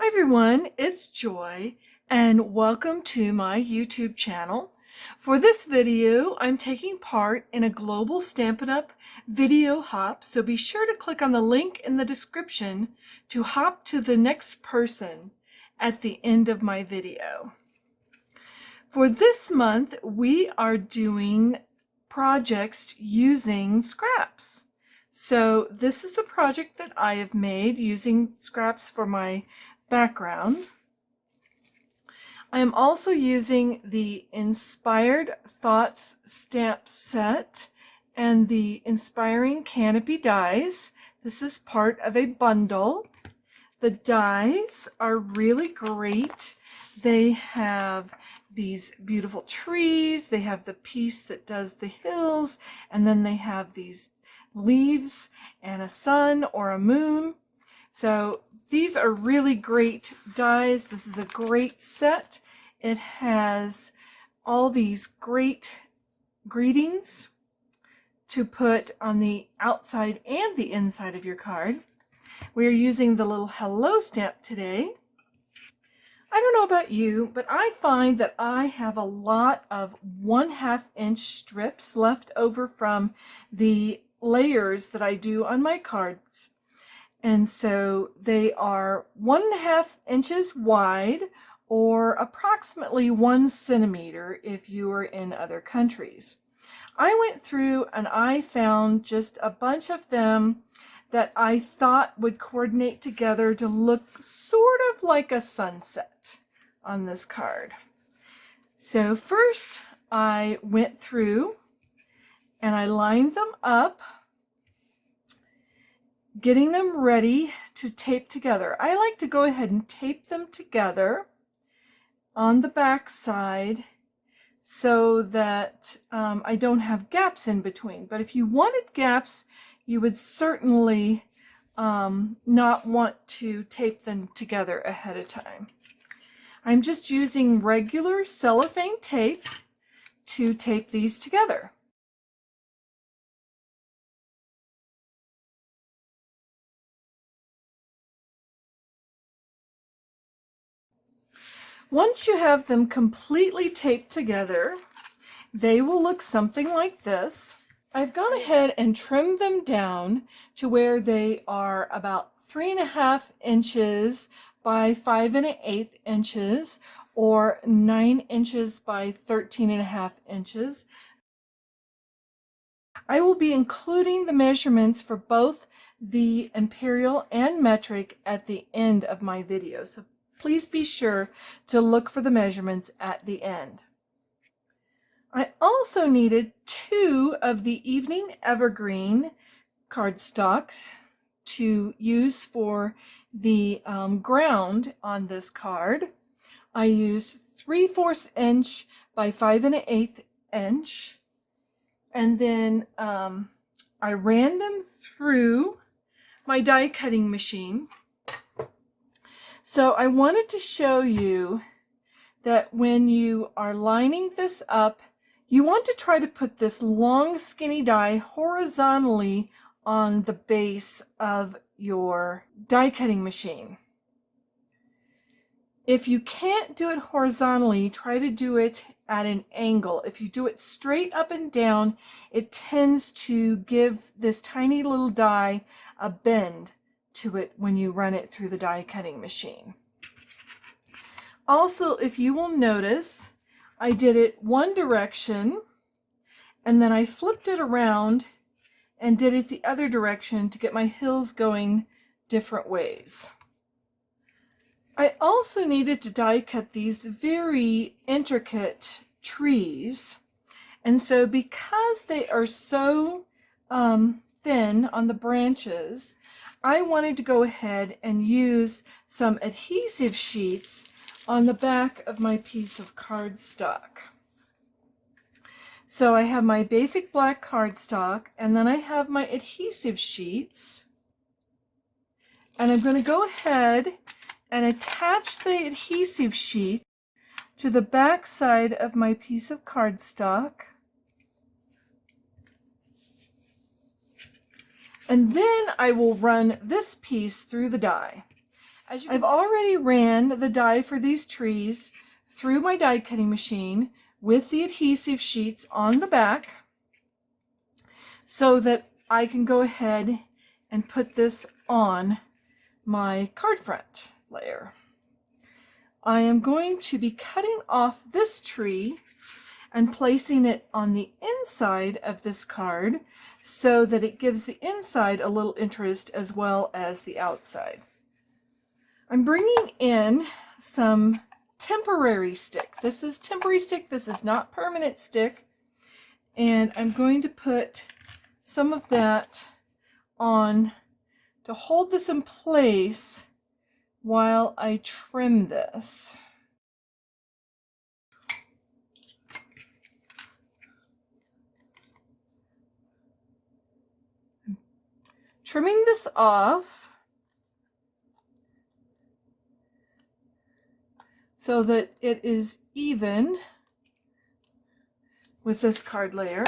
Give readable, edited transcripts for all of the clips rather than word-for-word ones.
Hi everyone, it's Joy and welcome to my YouTube channel. For this video, I'm taking part in a global Stampin' Up! Video hop, so be sure to click on the link in the description to hop to the next person at the end of my video. For this month, we are doing projects using scraps. So this is the project that I have made using scraps for my background. I am also using the Inspired Thoughts stamp set and the Inspiring Canopy dies. This is part of a bundle. The dies are really great. They have these beautiful trees, they have the piece that does the hills, and then they have these leaves and a sun or a moon. So these are really great dies. This is a great set. It has all these great greetings to put on the outside and the inside of your card. We are using the little hello stamp today. I don't know about you, but I find that I have a lot of 1/2 inch strips left over from the layers that I do on my cards. And so they are 1/2 inches wide, or approximately 1 centimeter if you are in other countries. I went through and I found just a bunch of them that I thought would coordinate together to look sort of like a sunset on this card. So first I went through and I lined them up, getting them ready to tape together. I like to go ahead and tape them together on the back side so that I don't have gaps in between. But if you wanted gaps, you would certainly not want to tape them together ahead of time. I'm just using regular cellophane tape to tape these together. Once you have them completely taped together, they will look something like this. I've gone ahead and trimmed them down to where they are about 3.5 inches by 5 1/8 inches, or 9 inches by 13.5 inches. I will be including the measurements for both the imperial and metric at the end of my video, so please be sure to look for the measurements at the end. I also needed 2 of the Evening Evergreen cardstock to use for the ground on this card. I used 3/4 inch by 5 1/8 inch, and then I ran them through my die cutting machine. So I wanted to show you that when you are lining this up, you want to try to put this long skinny die horizontally on the base of your die cutting machine. If you can't do it horizontally, try to do it at an angle. If you do it straight up and down, it tends to give this tiny little die a bend to it when you run it through the die cutting machine. Also, if you will notice, I did it one direction and then I flipped it around and did it the other direction to get my hills going different ways. I also needed to die cut these very intricate trees, and so because they are so thin on the branches, I wanted to go ahead and use some adhesive sheets on the back of my piece of cardstock. So I have my basic black cardstock, and then I have my adhesive sheets, and I'm going to go ahead and attach the adhesive sheet to the back side of my piece of cardstock. And then I will run this piece through the die. I've already ran the die for these trees through my die cutting machine with the adhesive sheets on the back so that I can go ahead and put this on my card front layer. I am going to be cutting off this tree and placing it on the inside of this card so that it gives the inside a little interest as well as the outside. I'm bringing in some temporary stick. This is temporary stick. This is not permanent stick. And I'm going to put some of that on to hold this in place while I trim this. Trimming this off so that it is even with this card layer.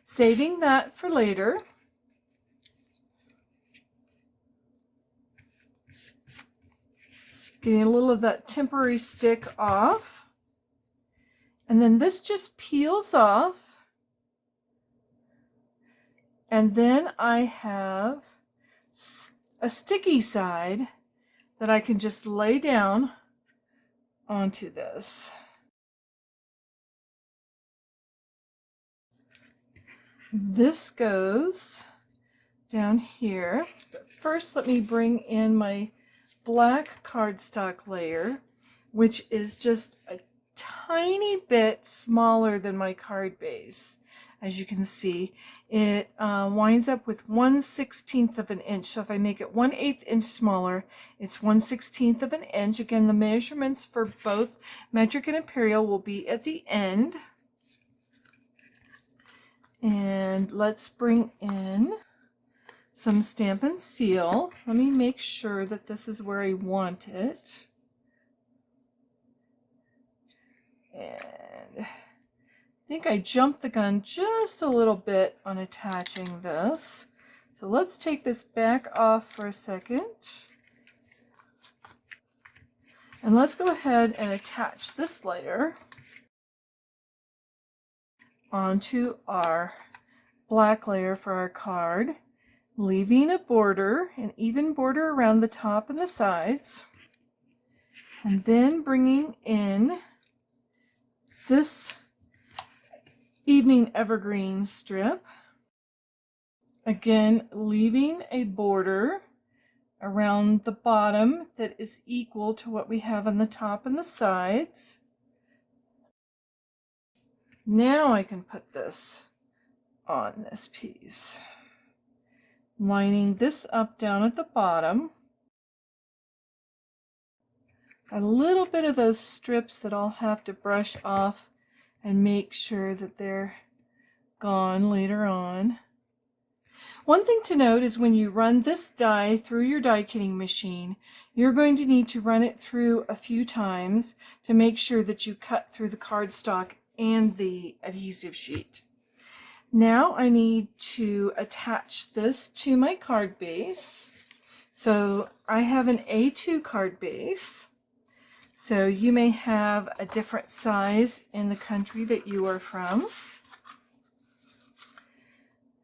Saving that for later. Getting a little of that temporary stick off. And then this just peels off. And then I have a sticky side that I can just lay down onto this. This goes down here. But first, let me bring in my black cardstock layer, which is just a tiny bit smaller than my card base. As you can see, it winds up with 1/16 of an inch. So if I make it 1/8 inch smaller, it's 1/16 of an inch. Again, the measurements for both metric and imperial will be at the end. And let's bring in some Stampin' Seal. Let me make sure that this is where I want it. And I think I jumped the gun just a little bit on attaching this. So let's take this back off for a second. And let's go ahead and attach this layer onto our black layer for our card, leaving a border, an even border around the top and the sides, and then bringing in this evening evergreen strip, again leaving a border around the bottom that is equal to what we have on the top and the sides. Now I can put this on this piece, lining this up down at the bottom. A little bit of those strips that I'll have to brush off and make sure that they're gone later on. One thing to note is when you run this die through your die cutting machine, you're going to need to run it through a few times to make sure that you cut through the cardstock and the adhesive sheet. Now I need to attach this to my card base. So I have an A2 card base. So you may have a different size in the country that you are from.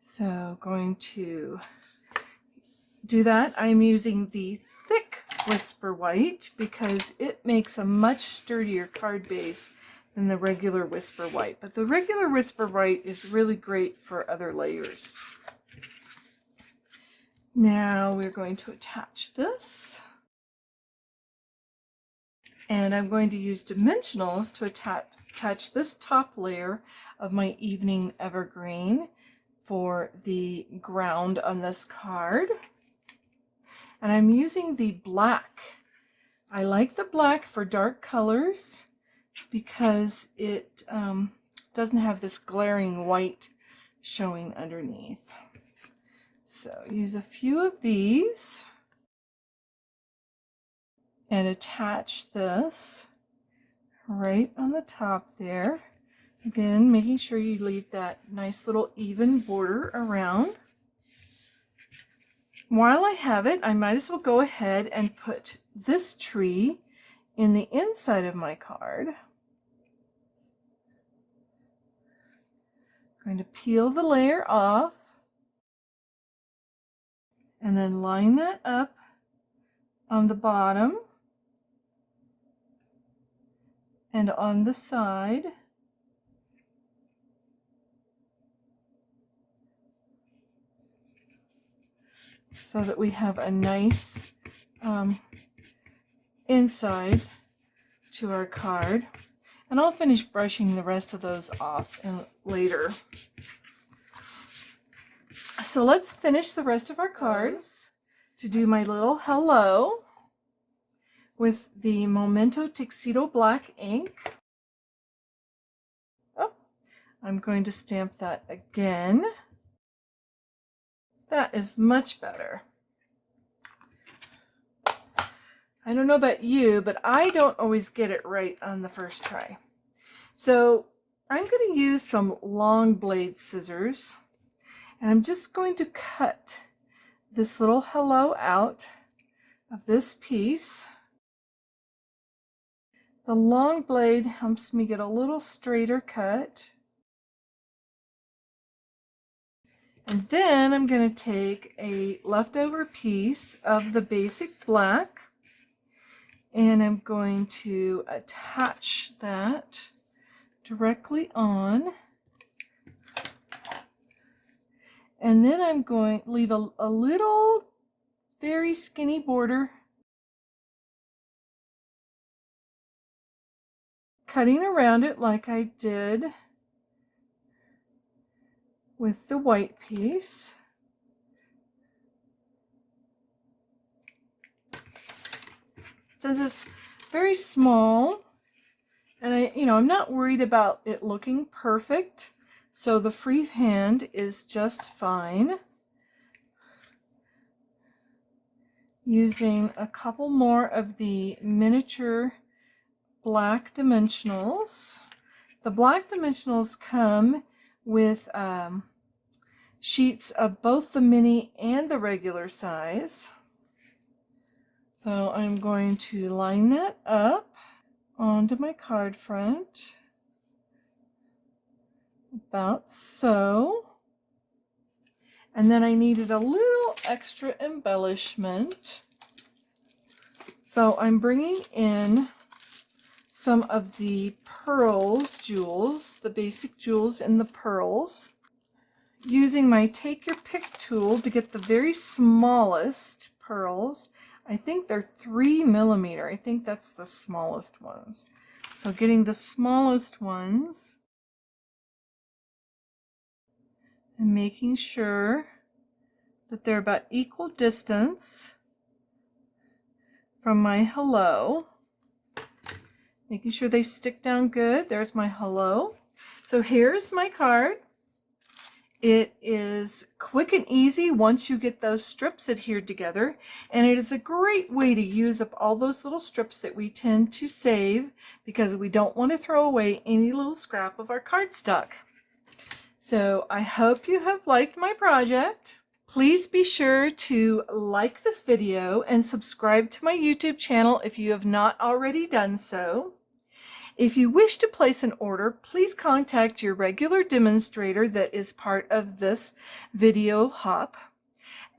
So going to do that. I'm using the thick Whisper White because it makes a much sturdier card base than the regular Whisper White. But the regular Whisper White is really great for other layers. Now we're going to attach this. And I'm going to use dimensionals to attach this top layer of my evening evergreen for the ground on this card. And I'm using the black. I like the black for dark colors because it doesn't have this glaring white showing underneath. So use a few of these and attach this right on the top there. Again, making sure you leave that nice little even border around. while I have it, I might as well go ahead and put this tree in the inside of my card. I'm going to peel the layer off and then line that up on the bottom and on the side. So that we have a nice inside to our card. And I'll finish brushing the rest of those off later. So let's finish the rest of our cards. To do my little hello with the Memento Tuxedo black ink. Oh, I'm going to stamp that again. That is much better. I don't know about you, but I don't always get it right on the first try. So I'm going to use some long blade scissors, and I'm just going to cut this little hello out of this piece. The long blade helps me get a little straighter cut. And then I'm going to take a leftover piece of the basic black, and I'm going to attach that directly on. And then I'm going to leave a little very skinny border, cutting around it like I did with the white piece. Since it's very small, and I'm not worried about it looking perfect, so the freehand is just fine. Using a couple more of the miniature black dimensionals. The black dimensionals come with sheets of both the mini and the regular size. So I'm going to line that up onto my card front, about so. And then I needed a little extra embellishment. So I'm bringing in some of the pearls jewels, the basic jewels in the pearls, using my take your pick tool to get the very smallest pearls. I think they're 3 millimeter. I think that's the smallest ones. So getting the smallest ones and making sure that they're about equal distance from my hello. Making sure they stick down good. There's my hello. So here's my card. It is quick and easy once you get those strips adhered together, and it is a great way to use up all those little strips that we tend to save because we don't want to throw away any little scrap of our cardstock. So I hope you have liked my project. Please be sure to like this video and subscribe to my YouTube channel if you have not already done so. If you wish to place an order, please contact your regular demonstrator that is part of this video hop.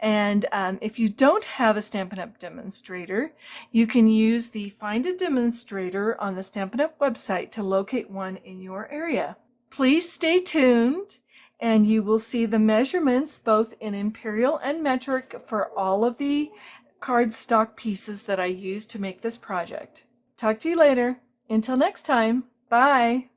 And if you don't have a Stampin' Up! Demonstrator, you can use the Find a Demonstrator on the Stampin' Up! Website to locate one in your area. Please stay tuned, and you will see the measurements both in imperial and metric for all of the cardstock pieces that I used to make this project. Talk to you later. Until next time, bye!